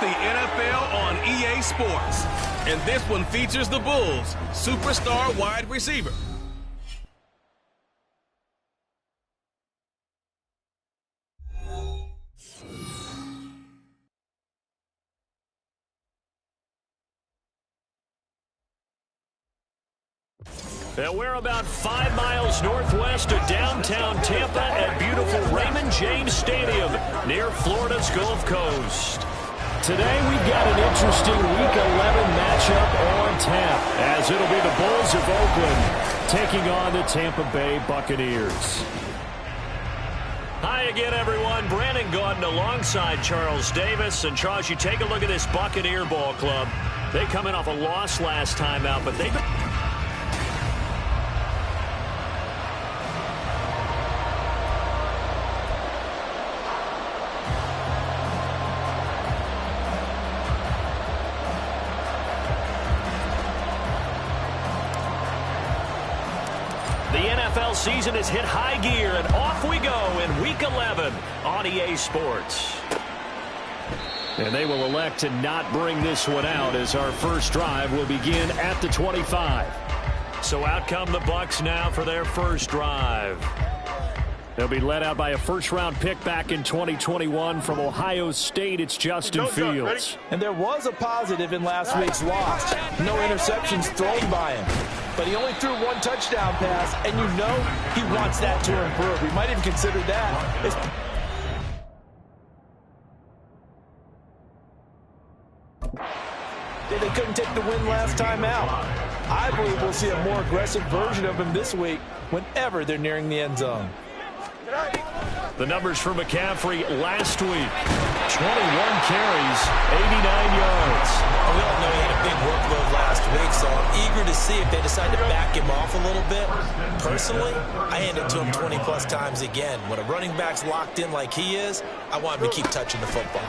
the NFL on EA Sports. And this one features the Bulls' superstar wide receiver. And we're about 5 miles northwest of downtown Tampa at beautiful Raymond James Stadium near Florida's Gulf Coast. Today we've got an interesting Week 11 matchup on tap, as it'll be the Bulls of Oakland taking on the Tampa Bay Buccaneers. Hi again, everyone. Brandon Gaudin alongside Charles Davis. And Charles, you take a look at this Buccaneer ball club. They come in off a loss last time out, but they've been... NFL season has hit high gear, and off we go in Week 11 on EA Sports. And they will elect to not bring this one out, as our first drive will begin at the 25. So out come the Bucs now for their first drive. They'll be led out by a first-round pick back in 2021 from Ohio State. It's Justin Fields. And there was a positive in last week's loss. No interceptions thrown by him. But he only threw one touchdown pass, and you know he wants that to improve. We might even consider that. They couldn't take the win last time out. I believe we'll see a more aggressive version of him this week whenever they're nearing the end zone. The numbers for McCaffrey last week: 21 carries, 89 yards. We all know he had a big workload last week, so I'm eager to see if they decide to back him off a little bit. Personally, I hand it to him 20-plus times again. When a running back's locked in like he is, I want him to keep touching the football.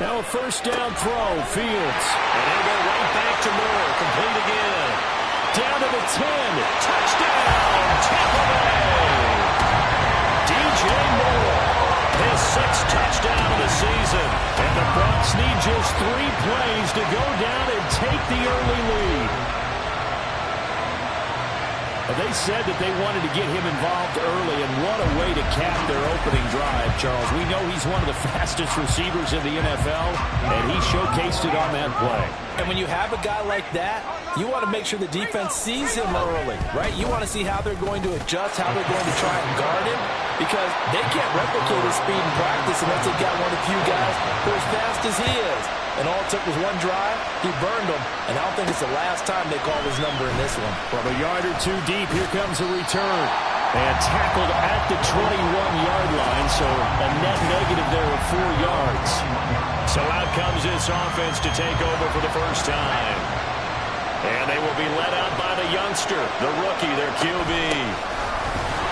Now a first down throw, Fields. And he'll go right back to Moore, complete again. Down to the 10, touchdown, Tampa Bay. DJ Moore, his 6th touchdown of the season. And the Bucs need just 3 plays to go down and take the early lead. They said that they wanted to get him involved early, and what a way to cap their opening drive, Charles. We know he's one of the fastest receivers in the NFL, and he showcased it on that play. And when you have a guy like that, you want to make sure the defense sees him early, right? You want to see how they're going to adjust, how they're going to try and guard him, because they can't replicate his speed in practice unless they've got one of the few guys who are as fast as he is. And all it took was one drive, he burned them, and I don't think it's the last time they call his number in this one. From a yard or two deep, here comes a return. And tackled at the 21-yard line, so a net negative there of 4 yards. So out comes this offense to take over for the first time. And they will be led out by the youngster, the rookie, their QB.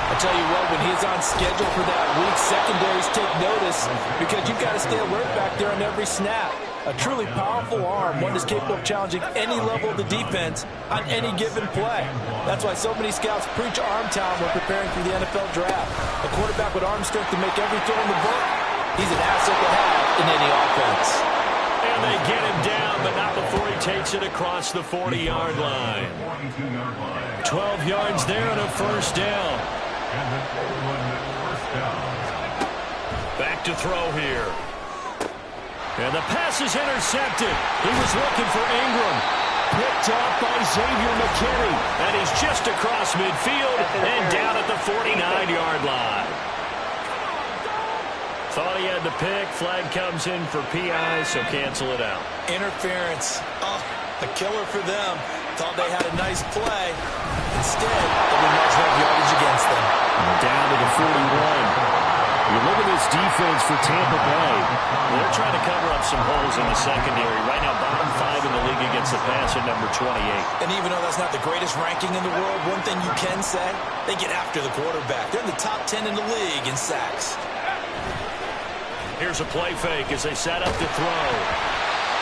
I tell you what, when he's on schedule for that week, secondaries take notice because you've got to stay alert back there on every snap. A truly powerful arm, one that's capable of challenging any level of the defense on any given play. That's why so many scouts preach arm talent when preparing for the NFL draft. A quarterback with arm strength to make every throw in the book, he's an asset to have in any offense. And they get him down, but not before he takes it across the 40-yard line. 12 yards there and a first down. Back to throw here. And the pass is intercepted. He was looking for Ingram. Picked off by Xavier McKinney. And he's just across midfield and down at the 49-yard line. Thought he had the pick. Flag comes in for PI, so cancel it out. Interference. Oh, a killer for them. Thought they had a nice play. Instead, they'll be much more yardage against them. Down to the 41. You look at this defense for Tampa Bay. They're trying to cover up some holes in the secondary. Right now, bottom 5 in the league against the pass at number 28. And even though that's not the greatest ranking in the world, one thing you can say, they get after the quarterback. They're in the top 10 in the league in sacks. Here's a play fake as they set up to throw.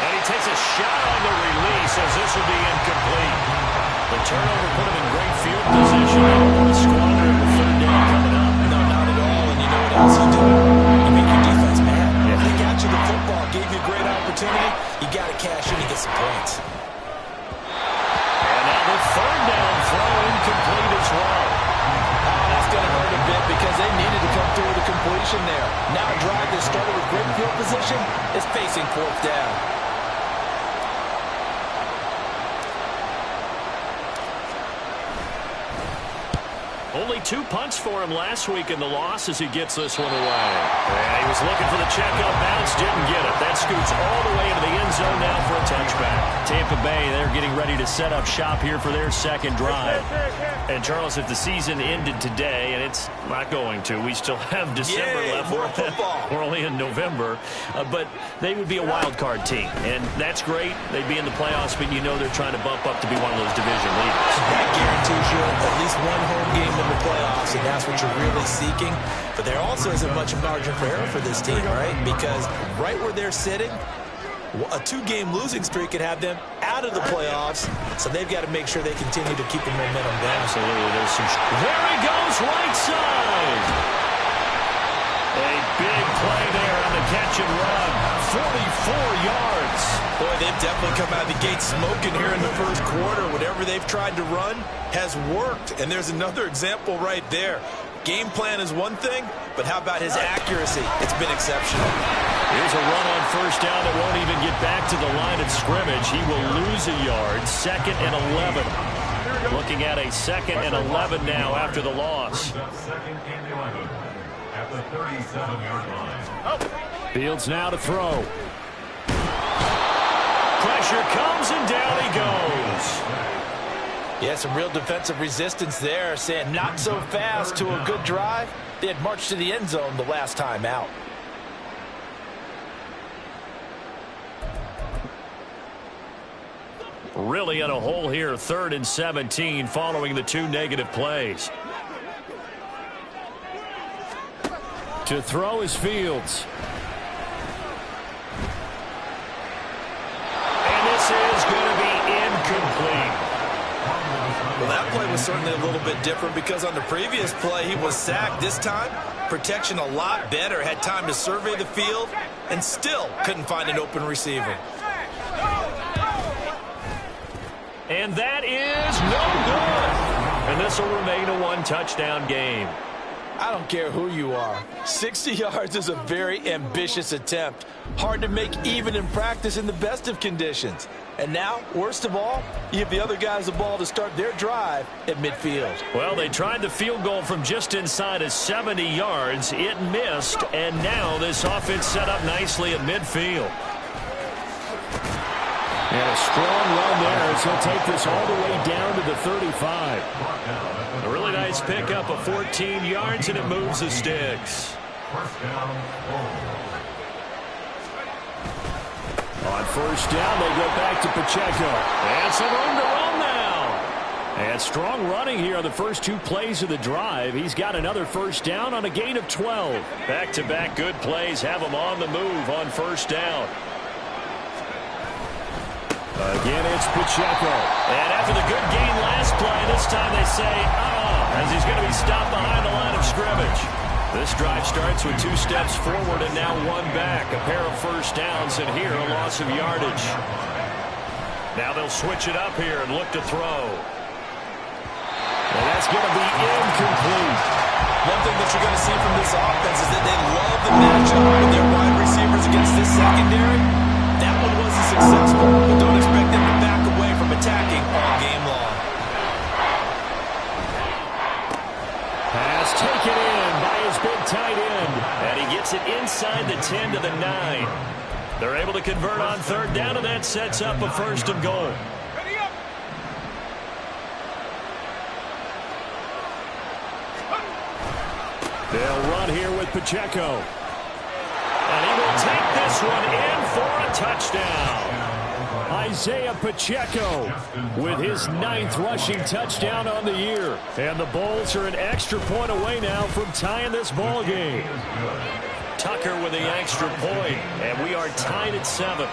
And he takes a shot on the release as this will be incomplete. The turnover put him in great field position. The squander in the third down coming up. No, not at all. And you know what else you do? You make your defense mad. Yeah. They got you the football, gave you a great opportunity, completion there. Now a drive that started with great field position is facing fourth down. Only 2 punts for him last week in the loss as he gets this one away. And he was looking for the checkout bounce, didn't get it. That scoots all the way into the end zone now for a touchback. Tampa Bay, they're getting ready to set up shop here for their second drive. And, Charles, if the season ended today, and it's not going to, we still have December left. We're only in November. But they would be a wild card team. And that's great. They'd be in the playoffs, but you know they're trying to bump up to be one of those division leaders. That guarantees you at least one home game in the playoffs, and that's what you're really seeking. But there also isn't much margin for error for this team, right? Because right where they're sitting, a 2-game losing streak could have them out of the playoffs, so they've got to make sure they continue to keep the momentum down. Absolutely. There he goes, right side. A big play there on the catch and run. 44 yards. Boy, they've definitely come out of the gate smoking here in the first quarter. Whatever they've tried to run has worked, and there's another example right there. Game plan is one thing, but how about his accuracy? It's been exceptional. Here's a run on first down that won't even get back to the line of scrimmage. He will lose a yard. 2nd and 11. Looking at a 2nd and 11 now after the loss. At the 37-yard line. Fields now to throw. Pressure comes and down he goes. Yeah, some real defensive resistance there, saying not so fast to a good drive. They had marched to the end zone the last time out. Really in a hole here, 3rd and 17 following the 2 negative plays. To throw is Fields. And this is going to be incomplete. Well, that play was certainly a little bit different because on the previous play, he was sacked. This time, protection a lot better. Had time to survey the field and still couldn't find an open receiver. And that is no good. And this will remain a 1-touchdown game. I don't care who you are. 60 yards is a very ambitious attempt. Hard to make even in practice in the best of conditions. And now, worst of all, you give the other guys the ball to start their drive at midfield. Well, they tried the field goal from just inside of 70 yards. It missed, and now this offense set up nicely at midfield. And a strong run there as he'll take this all the way down to the 35. A really nice pickup of 14 yards, and it moves the sticks. On first down, they go back to Pacheco. And some room to run now. And strong running here on the first 2 plays of the drive. He's got another first down on a gain of 12. Back-to-back good plays have him on the move on first down. Again, it's Pacheco. And after the good gain last play, this time they say, as he's going to be stopped behind the line of scrimmage. This drive starts with 2 steps forward and now 1 back. A pair of first downs, and here a loss of yardage. Now they'll switch it up here and look to throw. And that's going to be incomplete. One thing that you're going to see from this offense is that they love the matchup with their wide receivers against this secondary. That one wasn't successful, but don't expect them to back away from attacking all game long. Pass taken in by his big tight end. And he gets it inside the 10 to the 9. They're able to convert on 3rd down, and that sets up a 1st and goal. They'll run here with Pacheco. And he will take this one in for a touchdown. Isaiah Pacheco with his 9th rushing touchdown on the year. And the Bulls are an extra point away now from tying this ball game. Tucker with the extra point, and we are tied at 7.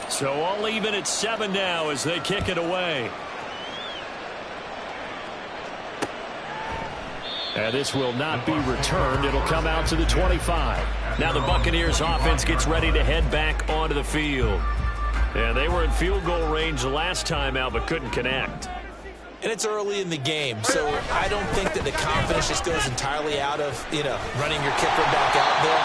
So all even at 7 now as they kick it away. And this will not be returned. It'll come out to the 25. Now the Buccaneers offense gets ready to head back onto the field. And they were in field goal range last time out but couldn't connect. And it's early in the game, so I don't think that the confidence just goes entirely out of, running your kicker back out there.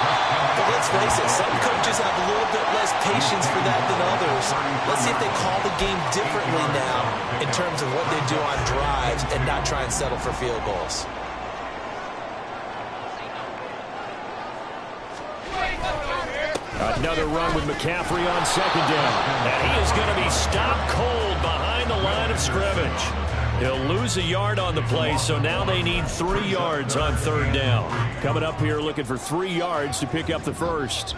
But let's face it, some coaches have a little bit less patience for that than others. Let's see if they call the game differently now in terms of what they do on drives and not try and settle for field goals. Another run with McCaffrey on second down. And he is going to be stopped cold behind the line of scrimmage. He'll lose a yard on the play, so now they need 3 yards on third down. Coming up here looking for 3 yards to pick up the first.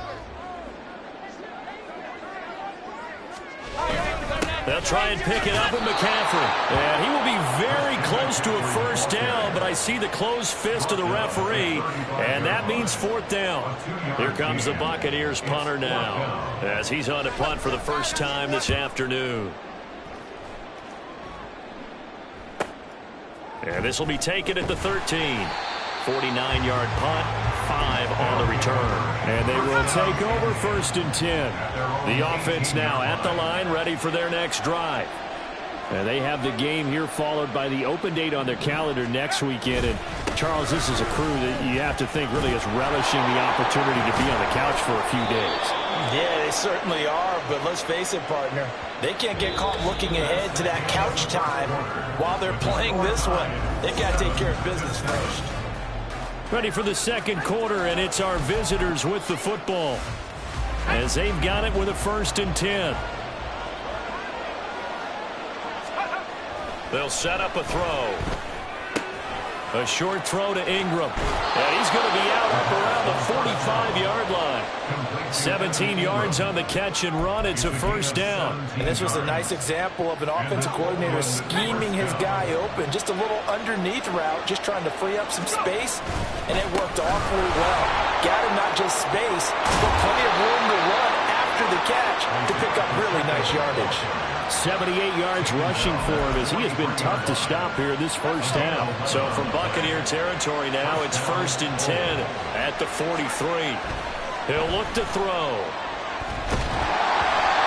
They'll try and pick it up with McCaffrey. And he will be very close to a first down, but I see the closed fist of the referee, and that means 4th down. Here comes the Buccaneers punter now, as he's on to punt for the first time this afternoon. And this will be taken at the 13. 49-yard punt, 5 on the return. And they will take over 1st and 10. The offense now at the line, ready for their next drive. And they have the game here followed by the open date on their calendar next weekend. And, Charles, this is a crew that you have to think really is relishing the opportunity to be on the couch for a few days. Yeah, they certainly are, but let's face it, partner. They can't get caught looking ahead to that couch time while they're playing this one. They've got to take care of business first. Ready for the second quarter, and it's our visitors with the football, as they've got it with a 1st and 10. They'll set up a throw. A short throw to Ingram. And he's going to be out up around the 45-yard line. 17 yards on the catch and run. It's a first down. And this was a nice example of an offensive coordinator scheming his guy open. Just a little underneath route, just trying to free up some space, and it worked awfully well. Got him not just space, but plenty of room to run after the catch to pick up really nice yardage. 78 yards rushing for him, as he has been tough to stop here this first half. So from Buccaneer territory now, it's 1st and 10 at the 43. He'll look to throw.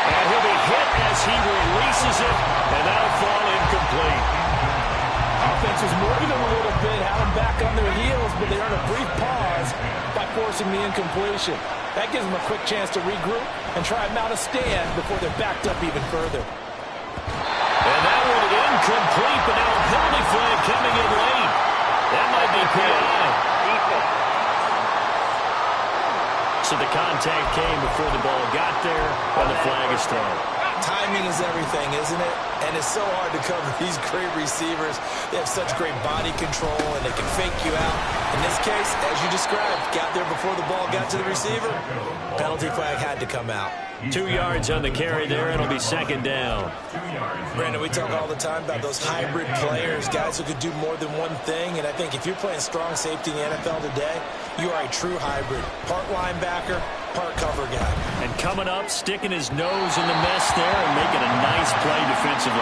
And he'll be hit as he releases it, and that'll fall incomplete. Offense was moving them a little bit, had them back on their heels, but they earned a brief pause by forcing the incompletion. That gives them a quick chance to regroup and try and mount a stand before they're backed up even further. And that one incomplete, but now a penalty flag coming in late. That might be PI. So the contact came before the ball got there, and the flag is thrown. Timing is everything, isn't it? And it's so hard to cover these great receivers. They have such great body control, and they can fake you out. In this case, as you described, got there before the ball got to the receiver. Penalty flag had to come out. 2 yards on the carry there, and it'll be second down. Brandon, we talk all the time about those hybrid players, guys who could do more than one thing, and I think if you're playing strong safety in the NFL today, you are a true hybrid. Part linebacker, part cover guy. And coming up, sticking his nose in the mess there and making a nice play defensively.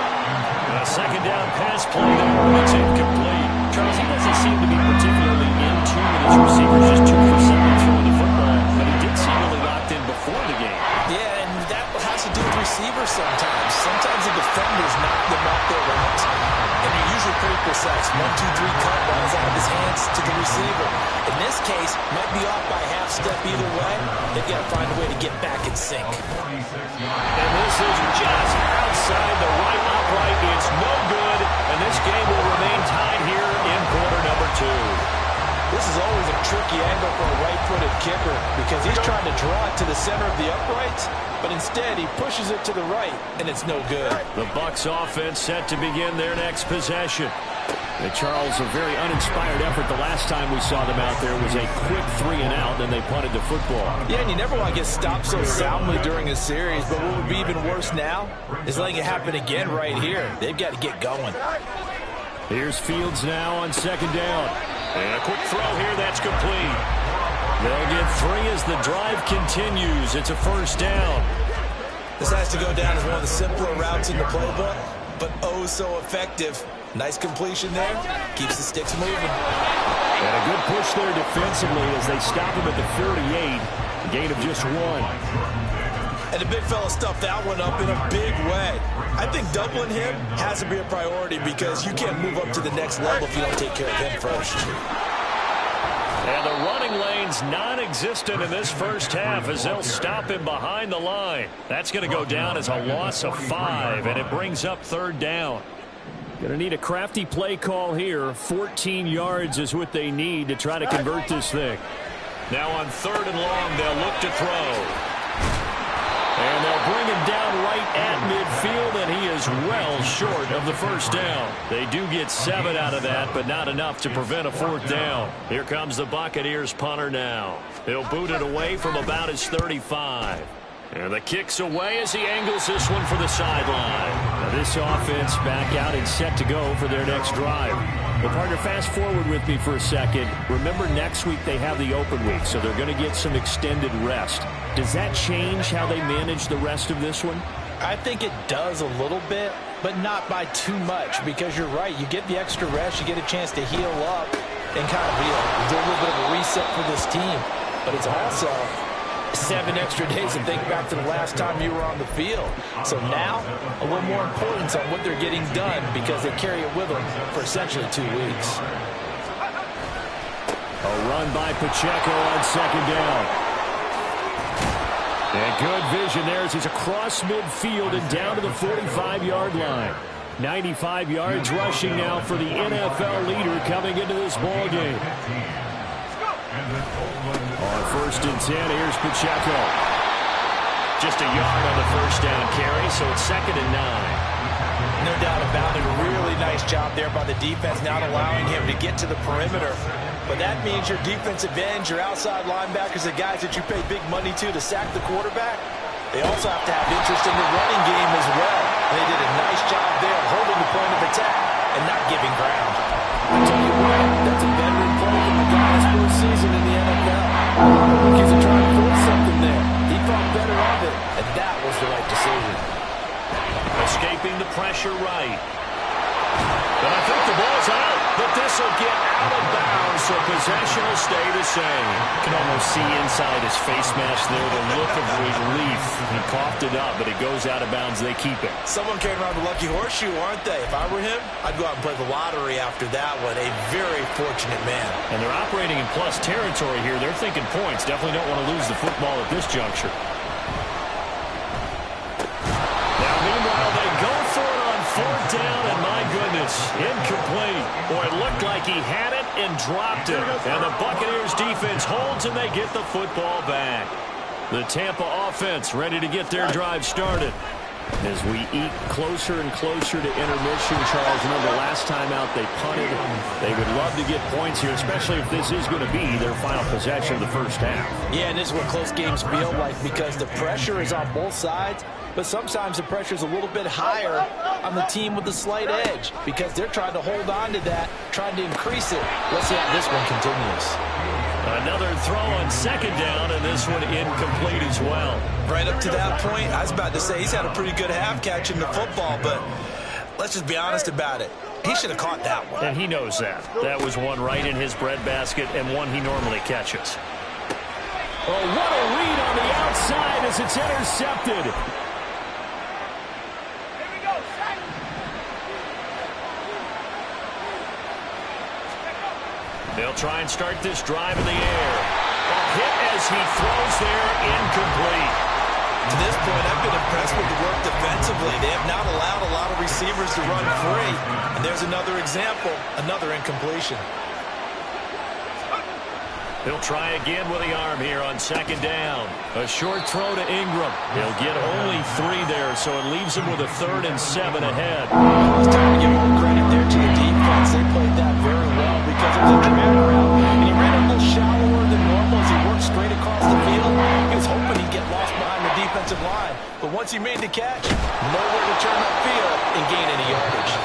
A second down pass play there, it's incomplete. Charles, he doesn't seem to be particularly in tune with his receivers, just 2 for 7 throwing the football, but he did seem really locked in before the game. Yeah, and that has to do with receivers sometimes. Sometimes the defenders knock them off their routes, and you're usually pretty precise. 1, 2, 3 cut, balls out of his hands to the receiver. In this case, might be off by half step either way. They've got to find a way to get back in sync. And this is just outside the right upright. It's no good, and this game will remain tied here in quarter number 2. This is always a tricky angle for a right-footed kicker because he's trying to draw it to the center of the uprights, but instead he pushes it to the right, and it's no good. The Bucs offense set to begin their next possession. And Charles, a very uninspired effort. The last time we saw them out there was a quick 3-and-out, then they punted the football. Yeah, and you never want to get stopped so soundly during a series, but what would be even worse now is letting it happen again right here. They've got to get going. Here's Fields now on second down. And a quick throw here, that's complete. They'll get 3 as the drive continues. It's a first down. This has to go down as one of the simpler routes in the playbook, but oh so effective. Nice completion there. Keeps the sticks moving. And a good push there defensively as they stop him at the 38. A gain of just 1. And the big fella stuffed that one up in a big way. I think doubling him has to be a priority because you can't move up to the next level if you don't take care of him first. And the running lane's non-existent in this first half as they'll stop him behind the line. That's going to go down as a loss of 5, and it brings up 3rd down. Going to need a crafty play call here. 14 yards is what they need to try to convert this thing. Now on 3rd and long, they'll look to throw. And they'll bring him down right at midfield, and he is well short of the first down. They do get 7 out of that, but not enough to prevent a 4th down. Here comes the Buccaneers punter now. He'll boot it away from about his 35. And the kick's away as he angles this one for the sideline. Now this offense back out and set to go for their next drive. Well, partner, fast forward with me for a second. Remember, next week they have the open week, so they're going to get some extended rest. Does that change how they manage the rest of this one? I think it does a little bit, but not by too much, because you're right. You get the extra rest, you get a chance to heal up and kind of do a little bit of a reset for this team. But it's also 7 extra days to think back to the last time you were on the field. So now, a little more importance on what they're getting done because they carry it with them for essentially 2 weeks. A run by Pacheco on 2nd down. And good vision there as he's across midfield and down to the 45-yard line. 95 yards rushing now for the NFL leader coming into this ball game. On 1st and 10, here's Pacheco. Just a yard on the first down carry, so it's 2nd and 9. No doubt about it. A really nice job there by the defense, not allowing him to get to the perimeter. But that means your defensive ends, your outside linebackers, the guys that you pay big money to sack the quarterback, they also have to have interest in the running game as well. They did a nice job there holding the point of attack and not giving ground. I tell you what, that's a veteran play from the guy's first season in the NFL. Rookies are trying to force something there. He thought better of it, and that was the right decision. Escaping the pressure right. But I think the ball's out, but this will get out of bounds, so possession will stay the same. You can almost see inside his face mask there the look of relief. He coughed it up, but it goes out of bounds. They keep it. Someone came around the lucky horseshoe, aren't they? If I were him, I'd go out and play the lottery after that one. A very fortunate man. And they're operating in plus territory here. They're thinking points. Definitely don't want to lose the football at this juncture. Now, meanwhile, they go for it on 4th down, and my goodness, incomplete. Boy, it looked like he had it and dropped it. And the Buccaneers defense holds, and they get the football back. The Tampa offense ready to get their drive started. As we eat closer and closer to intermission, Charles, remember last time out they punted. They would love to get points here, especially if this is going to be their final possession of the first half. Yeah, and this is what close games feel like because the pressure is on both sides, but sometimes the pressure is a little bit higher on the team with the slight edge because they're trying to hold on to that, trying to increase it. Let's see how this one continues. Another throw on 2nd down, and this one incomplete as well. Right up to that point, I was about to say he's had a pretty good half catching the football, but let's just be honest about it. He should have caught that one. And he knows that. That was one right in his breadbasket and one he normally catches. Oh, what a read on the outside as it's intercepted. They'll try and start this drive in the air. A hit as he throws there, incomplete. To this point, I've been impressed with the work defensively. They have not allowed a lot of receivers to run free. And there's another example, another incompletion. He'll try again with the arm here on 2nd down. A short throw to Ingram. He'll get only 3 there, so it leaves him with a 3rd and 7 ahead. It's time to give more credit there to the defense. They played that very well because it was a drag route. And he ran a little shallower than normal as he worked straight across the field. He was hoping he'd get lost behind the defensive line. But once he made the catch, nowhere to turn upfield and gain any yardage.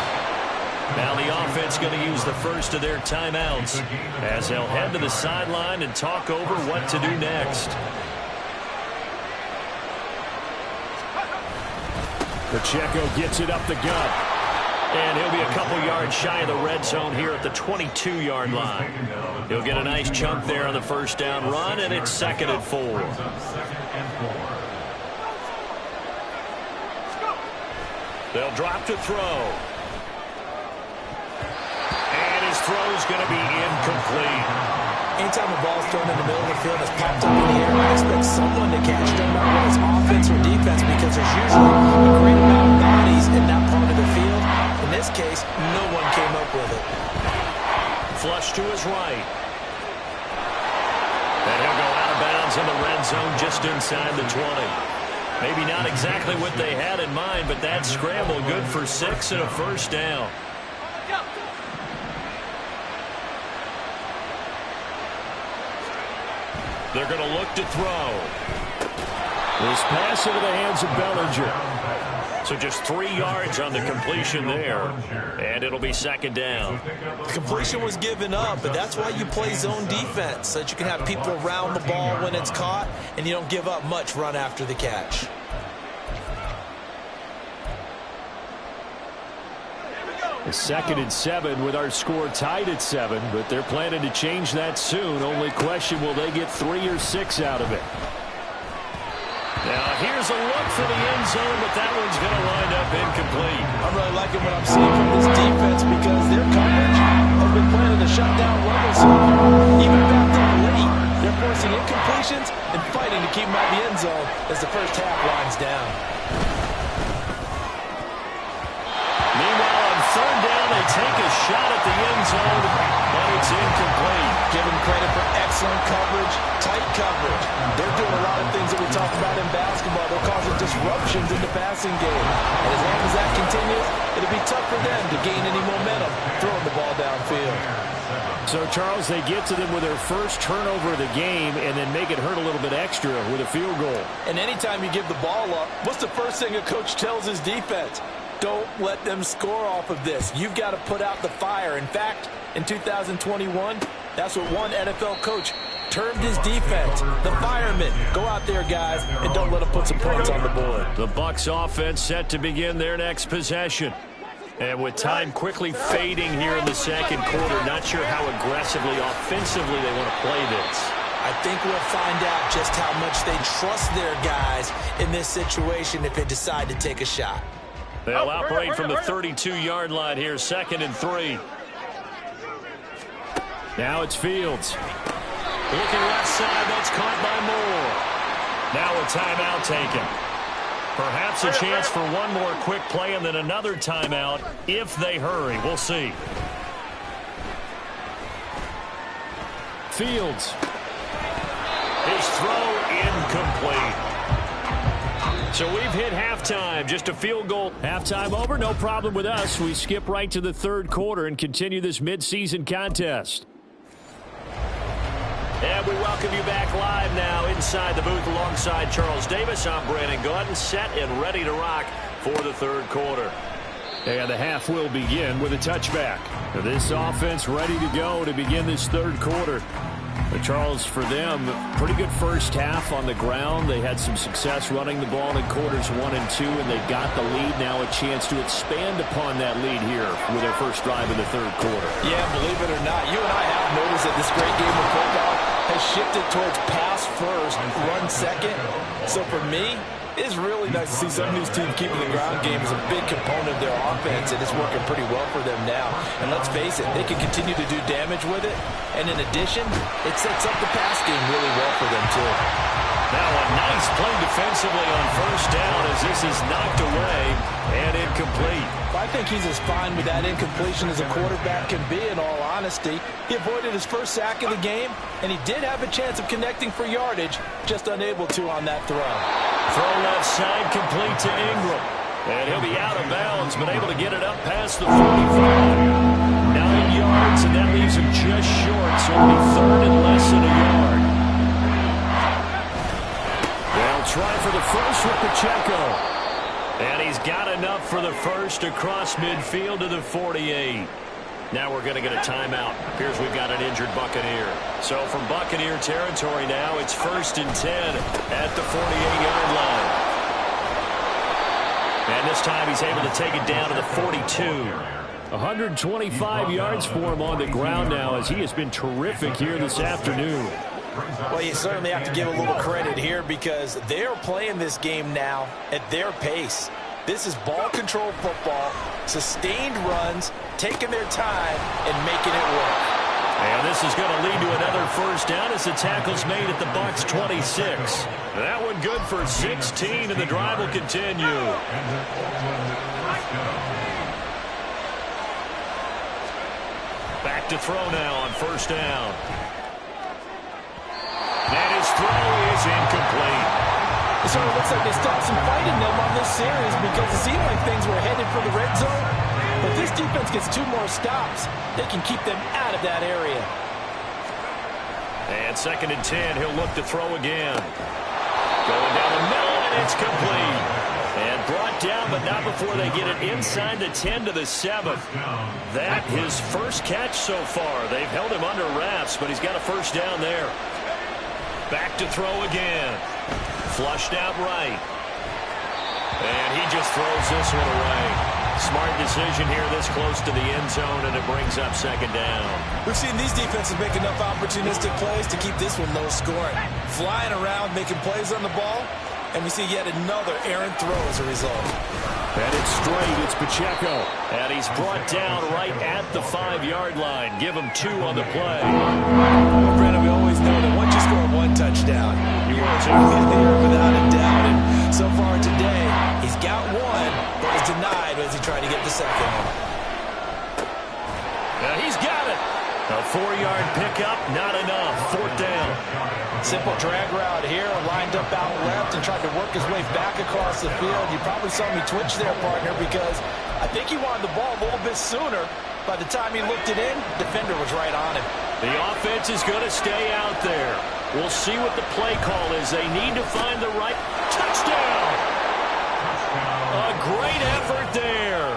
Now the offense going to use the first of their timeouts as they'll head to the sideline and talk over what to do next. Pacheco gets it up the gut. And he'll be a couple yards shy of the red zone here at the 22-yard line. He'll get a nice chunk there on the first down run, and it's 2nd and 4. They'll drop to throw. And his throw's going to be incomplete. Anytime a ball's thrown in the middle of the field and it's popped up in the air, I expect someone to catch it, no matter whether it's offense or defense, because there's usually a great amount of bodies in that part of the field. In this case, no one came up with it. Flush to his right. And he'll go out of bounds in the red zone just inside the 20. Maybe not exactly what they had in mind, but that scramble good for 6 and a first down. They're going to look to throw. This pass into the hands of Bellinger. So just 3 yards on the completion there. And it'll be second down. The completion was given up, but that's why you play zone defense, so that you can have people around the ball when it's caught, and you don't give up much run after the catch. A 2nd and 7 with our score tied at 7, but they're planning to change that soon. Only question, will they get 3 or 6 out of it? Now here's a look for the end zone, but that one's going to wind up incomplete. I'm really liking what I'm seeing from this defense because their coverage has been planning to shut down level so far. Even back up late, they're forcing incompletions and fighting to keep them out of the end zone as the first half winds down. Meanwhile, on 3rd down, they take a shot at the end zone, but it's incomplete. Give them credit for excellent coverage, tight coverage. They're doing a lot of things that we talked about in basketball. They're causing disruptions in the passing game. And as long as that continues, it'll be tough for them to gain any momentum throwing the ball downfield. So, Charles, they get to them with their first turnover of the game and then make it hurt a little bit extra with a field goal. And anytime you give the ball up, what's the first thing a coach tells his defense? Don't let them score off of this. You've got to put out the fire. In fact, in 2021, that's what one NFL coach termed his defense, the firemen. Go out there, guys, and don't let them put some points on the board. The Bucs offense set to begin their next possession. And with time quickly fading here in the second quarter, not sure how aggressively, offensively they want to play this. I think we'll find out just how much they trust their guys in this situation if they decide to take a shot. They'll operate from the 32-yard line here, 2nd and 3. Now it's Fields. Looking left side, that's caught by Moore. Now a timeout taken. Perhaps a chance for one more quick play and then another timeout if they hurry. We'll see. Fields. His throw incomplete. So we've hit halftime, just a field goal. Halftime over, no problem with us. We skip right to the 3rd quarter and continue this midseason contest. And we welcome you back live now inside the booth alongside Charles Davis. I'm Brandon Gordon, set and ready to rock for the 3rd quarter. And the half will begin with a touchback. This offense ready to go to begin this 3rd quarter. But Charles, for them, pretty good first half on the ground. They had some success running the ball in quarters 1 and 2, and they got the lead. Now a chance to expand upon that lead here with their first drive in the 3rd quarter. Yeah, believe it or not, you and I have noticed that this great game of football has shifted towards pass first, run second. So for me, it's really nice to see some of these teams keeping the ground game as a big component of their offense, and it's working pretty well for them now. And let's face it, they can continue to do damage with it. And in addition, it sets up the pass game really well for them, too. Now a nice play defensively on first down as this is knocked away and incomplete. I think he's as fine with that incompletion as a quarterback can be, in all honesty. He avoided his first sack of the game, and he did have a chance of connecting for yardage, just unable to on that throw. Throw left side complete to Ingram. And he'll be out of bounds, but able to get it up past the 45. 9 yards, and that leaves him just short, so it'll be 3rd and less than a yard. They'll try for the first with Pacheco. And he's got enough for the first across midfield to the 48. Now we're going to get a timeout. Appears we've got an injured Buccaneer. So from Buccaneer territory now, it's 1st and 10 at the 48-yard line. And this time he's able to take it down to the 42. 125 yards for him on the ground now as he has been terrific here this afternoon. Well, you certainly have to give a little credit here because they're playing this game now at their pace. This is ball control football, sustained runs, taking their time, and making it work. And this is going to lead to another first down as the tackle's made at the Bucs 26. That one good for 16, and the drive will continue. Back to throw now on first down. And his throw is incomplete. It sort of looks like they stopped some fight in them on this series because it seemed like things were headed for the red zone. But this defense gets 2 more stops. They can keep them out of that area. And 2nd and 10, he'll look to throw again. Going down the middle, and it's complete. And brought down, but not before they get it inside the 10 to the 7. That his first catch so far. They've held him under wraps, but he's got a first down there. Back to throw again. Flushed out right. And he just throws this one away. Smart decision here this close to the end zone, and it brings up 2nd down. We've seen these defenses make enough opportunistic plays to keep this one low scoring. Flying around, making plays on the ball, and we see yet another errant throw as a result. And it's straight. It's Pacheco. And he's brought down right at the 5-yard line. Give him 2 on the play. Well, Brandon, we always know that once you score 1 touchdown, you are here without a doubt. And so far today, he's got 1, but is denied as he tried to get the 2nd one. He's got it. A 4-yard pickup, not enough. 4th down. Simple drag route here, lined up out left and tried to work his way back across the field. You probably saw me twitch there, partner, because I think he wanted the ball a little bit sooner. By the time he looked it in, defender was right on him. The offense is going to stay out there. We'll see what the play call is. They need to find the right touchdown. A great effort there.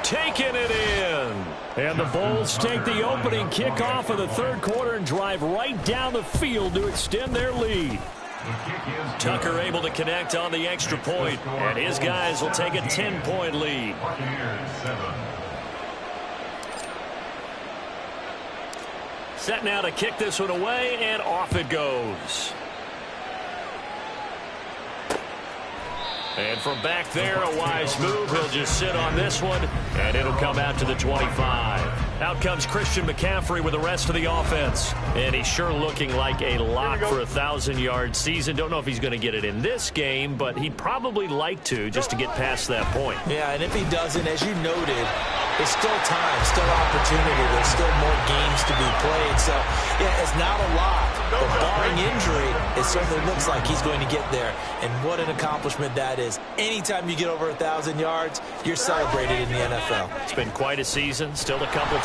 Taking it in. And the Bulls take the opening kickoff of the 3rd quarter and drive right down the field to extend their lead. Tucker able to connect on the extra point, and his guys will take a 10-point lead. Set now to kick this one away, and off it goes. And from back there, a wise move. He'll just sit on this one, and it'll come out to the 25. Out comes Christian McCaffrey with the rest of the offense. And he's sure looking like a lock for a 1,000-yard season. Don't know if he's going to get it in this game, but he'd probably like to just to get past that point. Yeah, and if he doesn't, as you noted, there's still time, still opportunity. There's still more games to be played. So, yeah, it's not a lot. But barring injury, it certainly looks like he's going to get there. And what an accomplishment that is. Anytime you get over 1,000 yards, you're celebrated in the NFL. It's been quite a season. Still a couple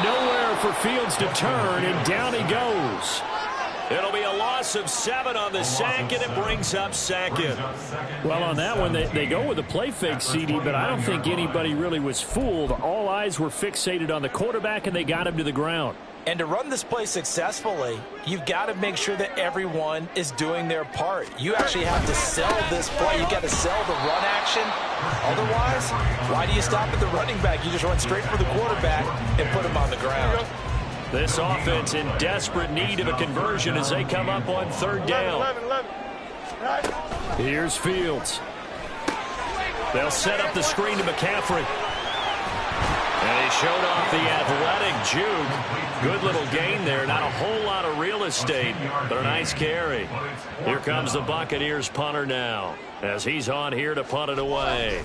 nowhere for Fields to turn, and down he goes. It'll be a loss of 7 on the sack, and it brings up 2nd. Well, on that one, they go with a play fake, CD, but I don't think anybody really was fooled. All eyes were fixated on the quarterback, and they got him to the ground. And to run this play successfully, you've got to make sure that everyone is doing their part. You actually have to sell this play. You've got to sell the run action. Otherwise, why do you stop at the running back? You just run straight for the quarterback and put him on the ground. This offense in desperate need of a conversion as they come up on 3rd down. Here's Fields. They'll set up the screen to McCaffrey. And he showed off the athletic juke. Good little gain there. Not a whole lot of real estate, but a nice carry. Here comes the Buccaneers punter now as he's on here to punt it away.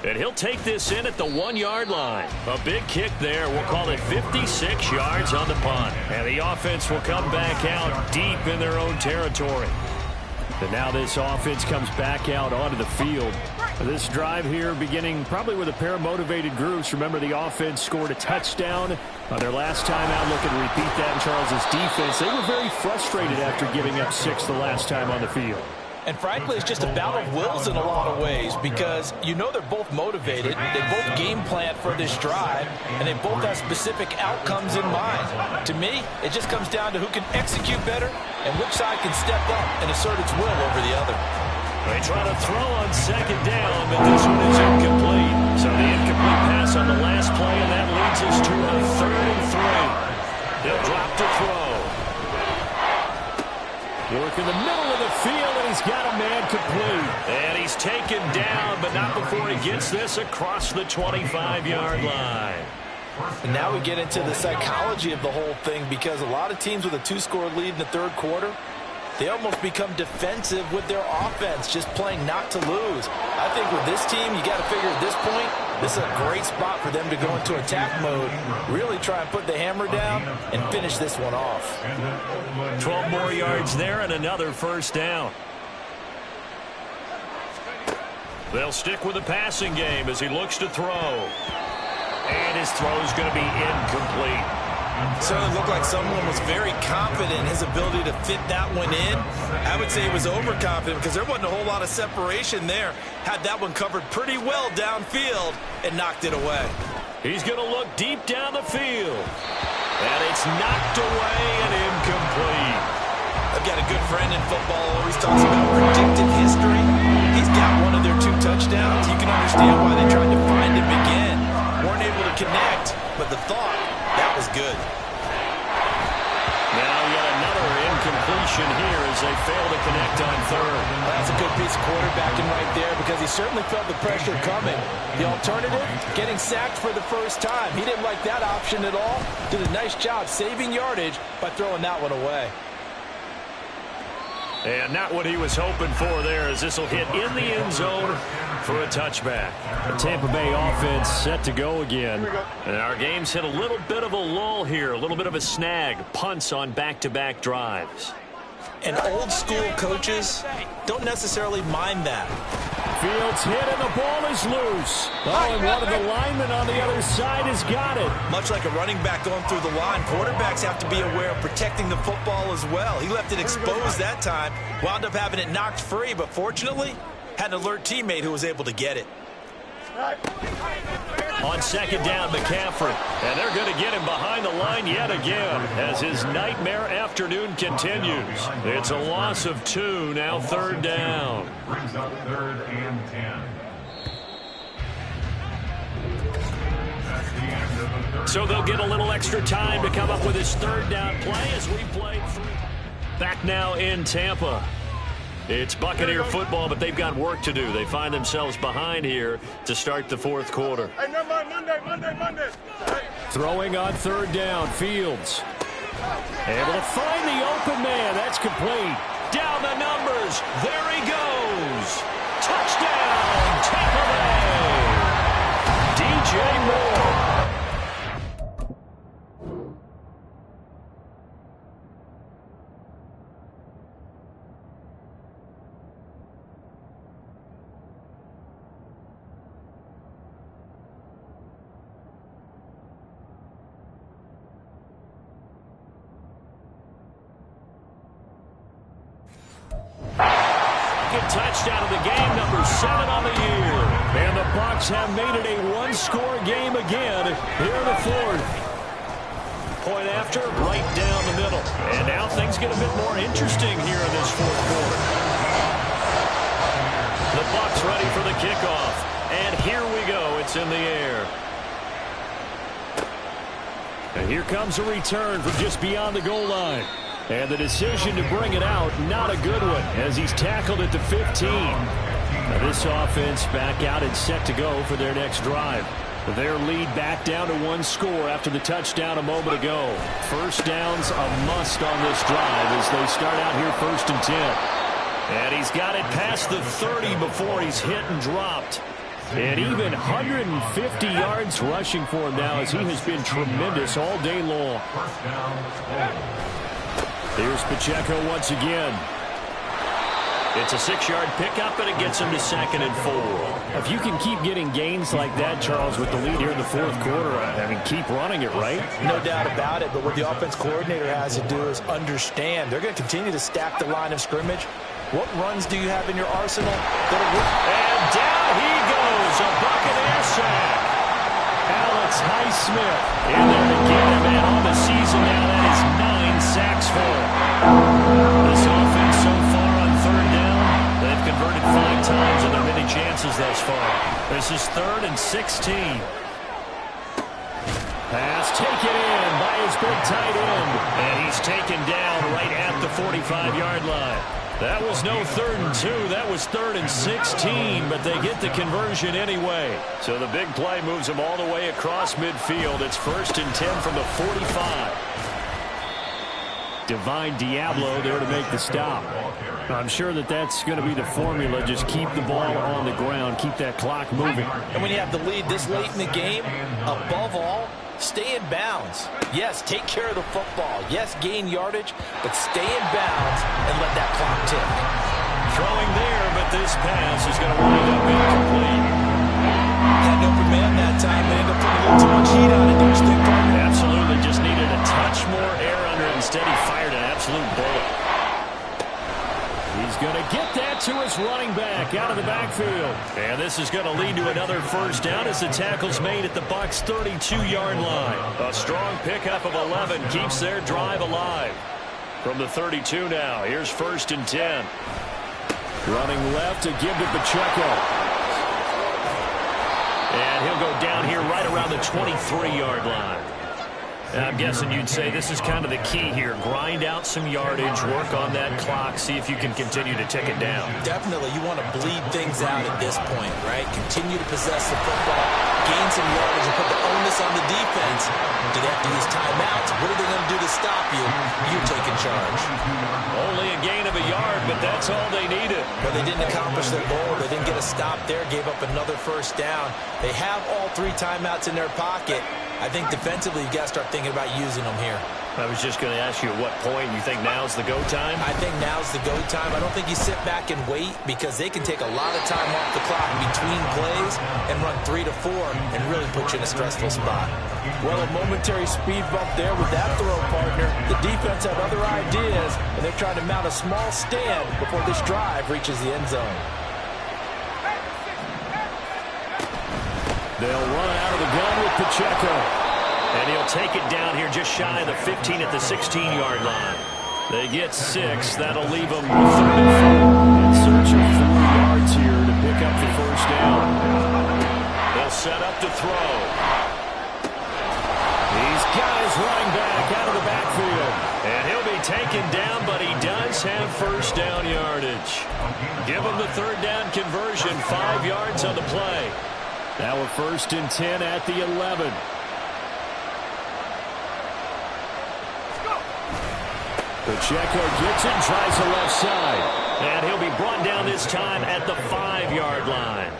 And he'll take this in at the 1-yard line. A big kick there. We'll call it 56 yards on the punt. And the offense will come back out deep in their own territory. And now this offense comes back out onto the field. This drive here beginning probably with a pair of motivated groups. Remember, the offense scored a touchdown on their last time out. Looking to repeat that in Charles's defense. They were very frustrated after giving up 6 the last time on the field. And frankly, it's just a battle of wills in a lot of ways because you know they're both motivated. They both game plan for this drive, and they both have specific outcomes in mind. To me, it just comes down to who can execute better and which side can step up and assert its will over the other. They try to throw on 2nd down, but this one is incomplete. So the incomplete pass on the last play, and that leads us to a 3rd and 3. They'll drop to throw. Work in the middle of the field, and he's got a man complete. And he's taken down, but not before he gets this across the 25-yard line. And now we get into the psychology of the whole thing, because a lot of teams with a 2-score lead in the third quarter, they almost become defensive with their offense, just playing not to lose. I think with this team, you got to figure at this point, this is a great spot for them to go into attack mode, really try and put the hammer down and finish this one off. 12 more yards there and another first down. They'll stick with the passing game as he looks to throw. And his throw is going to be incomplete. Certainly looked like someone was very confident in his ability to fit that one in. I would say he was overconfident because there wasn't a whole lot of separation there. Had that one covered pretty well downfield and knocked it away. He's going to look deep down the field. And it's knocked away and incomplete. I've got a good friend in football who always talks about predictive history. He's got one of their 2 touchdowns. You can understand why they tried to find him again. Weren't able to connect, but the thought, that was good. Now yet another incompletion here as they fail to connect on third. That's a good piece of quarterbacking right there, because he certainly felt the pressure coming. The alternative, getting sacked for the first time. He didn't like that option at all. Did a nice job saving yardage by throwing that one away. And not what he was hoping for there, as this will hit in the end zone for a touchback. The Tampa Bay offense set to go again. And our game's hit a little bit of a lull here, a little bit of a snag. Punts on back-to-back drives. And old school coaches don't necessarily mind that. Fields hit and the ball is loose. Oh, and one of the linemen on the other side has got it. Much like a running back going through the line, quarterbacks have to be aware of protecting the football as well. He left it exposed that time, wound up having it knocked free, but fortunately, had an alert teammate who was able to get it. On second down, McCaffrey. And they're going to get him behind the line yet again as his nightmare afternoon continues. It's a loss of 2, now third down. Brings up 3rd and 10. So they'll get a little extra time to come up with his third down play as we play through. Back now in Tampa. It's Buccaneer football, but they've got work to do. They find themselves behind here to start the fourth quarter. Monday. Throwing on third down, Fields. Able to find the open man. That's complete. Down the numbers. There he goes. Touchdown, Tampa Bay. DJ Moore. Touchdown of the game, number 7 on the year. And the Bucs have made it a one-score game again here in the fourth. Point after, right down the middle. And now things get a bit more interesting here in this fourth quarter. The Bucs ready for the kickoff. And here we go. It's in the air. And here comes a return from just beyond the goal line. And the decision to bring it out, not a good one, as he's tackled at the 15. Now this offense back out and set to go for their next drive. Their lead back down to 1 score after the touchdown a moment ago. First down's a must on this drive as they start out here 1st and 10. And he's got it past the 30 before he's hit and dropped. And even 150 yards rushing for him now, as he has been tremendous all day long. Here's Pacheco once again. It's a 6-yard pickup, and it gets him to 2nd and 4. If you can keep getting gains like that, Charles, with the lead here in the fourth quarter, I mean, keep running it, right? No doubt about it, but what the offense coordinator has to do is understand. They're going to continue to stack the line of scrimmage. What runs do you have in your arsenal? And down he goes, a Buccaneer sack. Alex Highsmith in there to get him, and on the season now, that is 9 sacks for him. This offense so far on third down, they've converted 5 times in their many chances thus far. This is 3rd and 16. Pass taken in by goes big tight end. And he's taken down right at the 45-yard line. That was no 3rd and 2. That was 3rd and 16, but they get the conversion anyway. So the big play moves them all the way across midfield. It's 1st and 10 from the 45. Divine Diablo there to make the stop. I'm sure that that's going to be the formula. Just keep the ball on the ground. Keep that clock moving. And when you have the lead this late in the game, above all, stay in bounds. Yes, take care of the football. Yes, gain yardage, but stay in bounds and let that clock tick. Throwing there, but this pass is going to wind up incomplete. Had an open man that time. They ended up putting a little too much heat on it, don't you think, partner? Absolutely. Just needed a touch more air under it. Instead, he fired an absolute bullet. He's going to get that to his running back out of the backfield. And this is going to lead to another 1st down as the tackle's made at the Bucs' 32-yard line. A strong pickup of 11 keeps their drive alive. From the 32 now, here's 1st and 10. Running left to give to Pacheco. And he'll go down here right around the 23-yard line. And I'm guessing you'd say this is kind of the key here. Grind out some yardage, work on that clock, see if you can continue to tick it down. Definitely. You want to bleed things out at this point, right? Continue to possess the football, gain some yardage, and put the onus on the defense. Do they have to use timeouts? What are they going to do to stop you? You take in charge. Only a gain of a yard, but that's all they needed. But they didn't accomplish their goal. They didn't get a stop there, gave up another 1st down. They have all 3 timeouts in their pocket. I think defensively, you've got to start thinking about using them here. I was just going to ask you at what point you think now's the go time? I think now's the go time. I don't think you sit back and wait because they can take a lot of time off the clock between plays and run 3 to 4 and really put you in a stressful spot. Well, a momentary speed bump there with that throw, partner. The defense had other ideas, and they're trying to mount a small stand before this drive reaches the end zone. They'll run out of the gun with Pacheco. And he'll take it down here just shy of the 15 at the 16-yard line. They get 6. That'll leave them 3rd and 4. In search of 4 yards here to pick up the 1st down. They'll set up to throw. He's got his running back out of the backfield. And he'll be taken down, but he does have 1st down yardage. Give him the 3rd down conversion, 5 yards on the play. Now a 1st and 10 at the 11. Pacheco gets it, tries the left side. And he'll be brought down this time at the 5-yard line.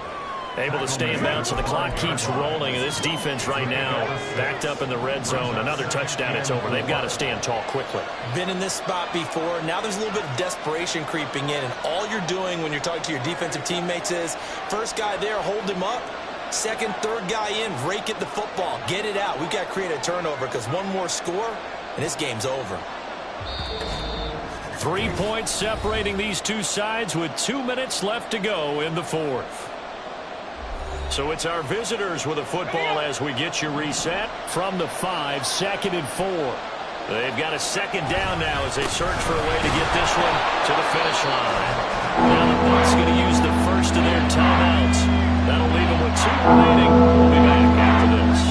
Able to stay in bounds, so the clock keeps rolling. And this defense right now backed up in the red zone. Another touchdown, it's over. They've got to stand tall quickly. Been in this spot before. Now there's a little bit of desperation creeping in. And all you're doing when you're talking to your defensive teammates is, first guy there, hold him up. Second, third guy in, rake at the football. Get it out. We've got to create a turnover because one more score, and this game's over. 3 points separating these two sides with 2 minutes left to go in the 4th. So it's our visitors with the football as we get you reset from the 5, 2nd and 4. They've got a 2nd down now as they search for a way to get this one to the finish line. Now the Bucs going to use the first of their timeouts. That'll leave them with 2 remaining. We'll be back after this.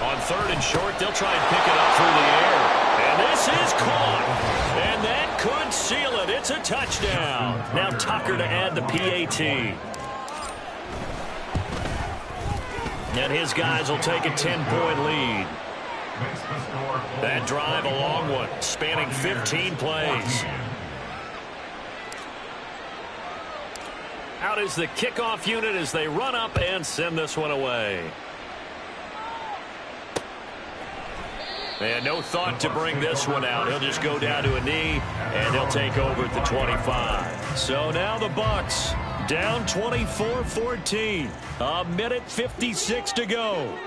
On 3rd and short, they'll try and pick it up through the air. And this is caught. And that could seal it. It's a touchdown. Now Tucker to add the PAT. And his guys will take a 10-point lead. That drive, a long one, spanning 15 plays. Out is the kickoff unit as they run up and send this one away. And no thought to bring this one out. He'll just go down to a knee, and he'll take over at the 25. So now the Bucs down 24-14. A minute 56 to go.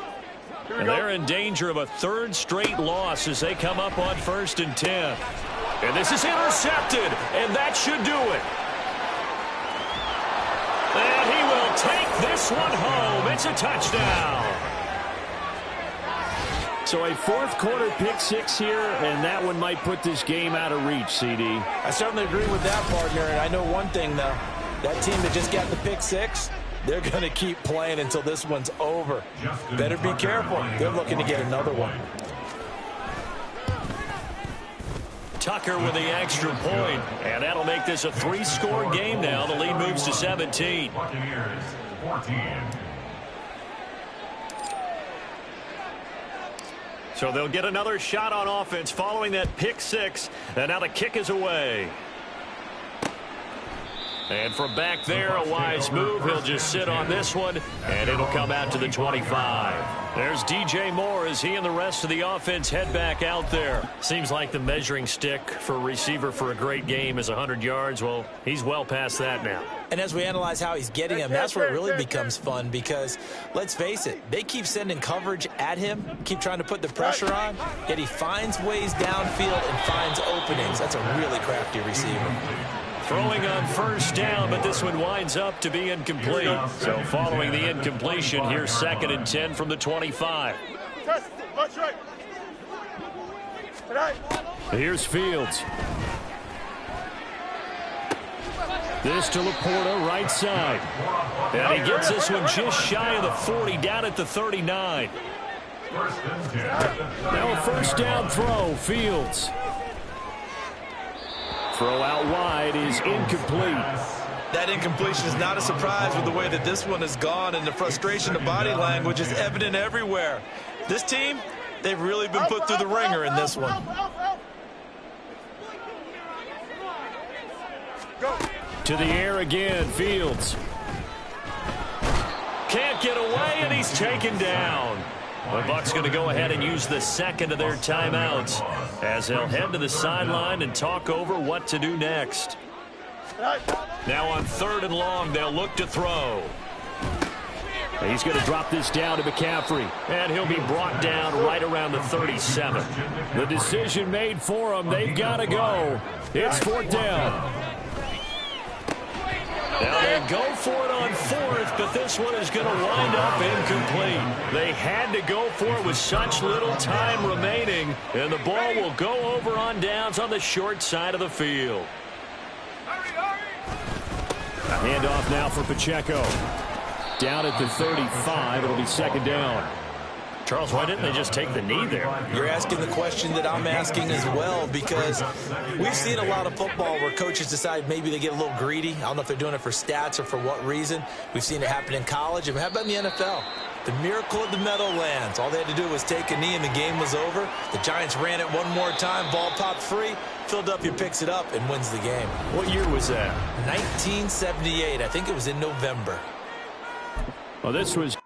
And they're in danger of a 3rd straight loss as they come up on 1st and 10. And this is intercepted, and that should do it. And he will take this one home. It's a touchdown. So a 4th quarter pick 6 here, and that one might put this game out of reach, CD. I certainly agree with that, partner. And I know one thing, though. That team that just got the pick 6, They're going to keep playing until this one's over. Better be careful. They're looking to get another one. Tucker with the extra point, and that'll make this a 3-score game now. The lead moves to 17. Buccaneers 14. So they'll get another shot on offense following that pick six. And now the kick is away. And from back there, a wise move. He'll just sit on this one, and it'll come out to the 25. There's DJ Moore as he and the rest of the offense head back out there. Seems like the measuring stick for a receiver for a great game is 100 yards. Well, he's well past that now. And as we analyze how he's getting him, that's where it really becomes fun because, let's face it, they keep sending coverage at him, keep trying to put the pressure on, yet he finds ways downfield and finds openings. That's a really crafty receiver. Throwing on first down, but this one winds up to be incomplete. So following the incompletion, here's 2nd and 10 from the 25. Here's Fields. This to Laporta, right side. And he gets this one just shy of the 40, down at the 39. Now a first down throw, Fields. Throw out wide is incomplete. That incompletion is not a surprise with the way that this one has gone, and the frustration of body language is evident everywhere. This team, they've really been put through the ringer in this one. To the air again, Fields. Can't get away, and he's taken down. The Bucs going to go ahead and use the second of their timeouts as they'll head to the sideline and talk over what to do next. Now on 3rd and long, they'll look to throw. He's going to drop this down to McCaffrey. And he'll be brought down right around the 37. The decision made for him. They've got to go. It's 4th down. Now they go for it on 4th, but this one is going to wind up incomplete. They had to go for it with such little time remaining, and the ball will go over on downs on the short side of the field. A handoff now for Pacheco. Down at the 35, it'll be 2nd down. Charles, why didn't they just take the knee there? You're asking the question that I'm asking as well, because we've seen a lot of football where coaches decide maybe they get a little greedy. I don't know if they're doing it for stats or for what reason. We've seen it happen in college. And how about in the NFL? The miracle of the Meadowlands. All they had to do was take a knee and the game was over. The Giants ran it one more time. Ball popped free. Philadelphia picks it up and wins the game. What year was that? 1978. I think it was in November. Well, this was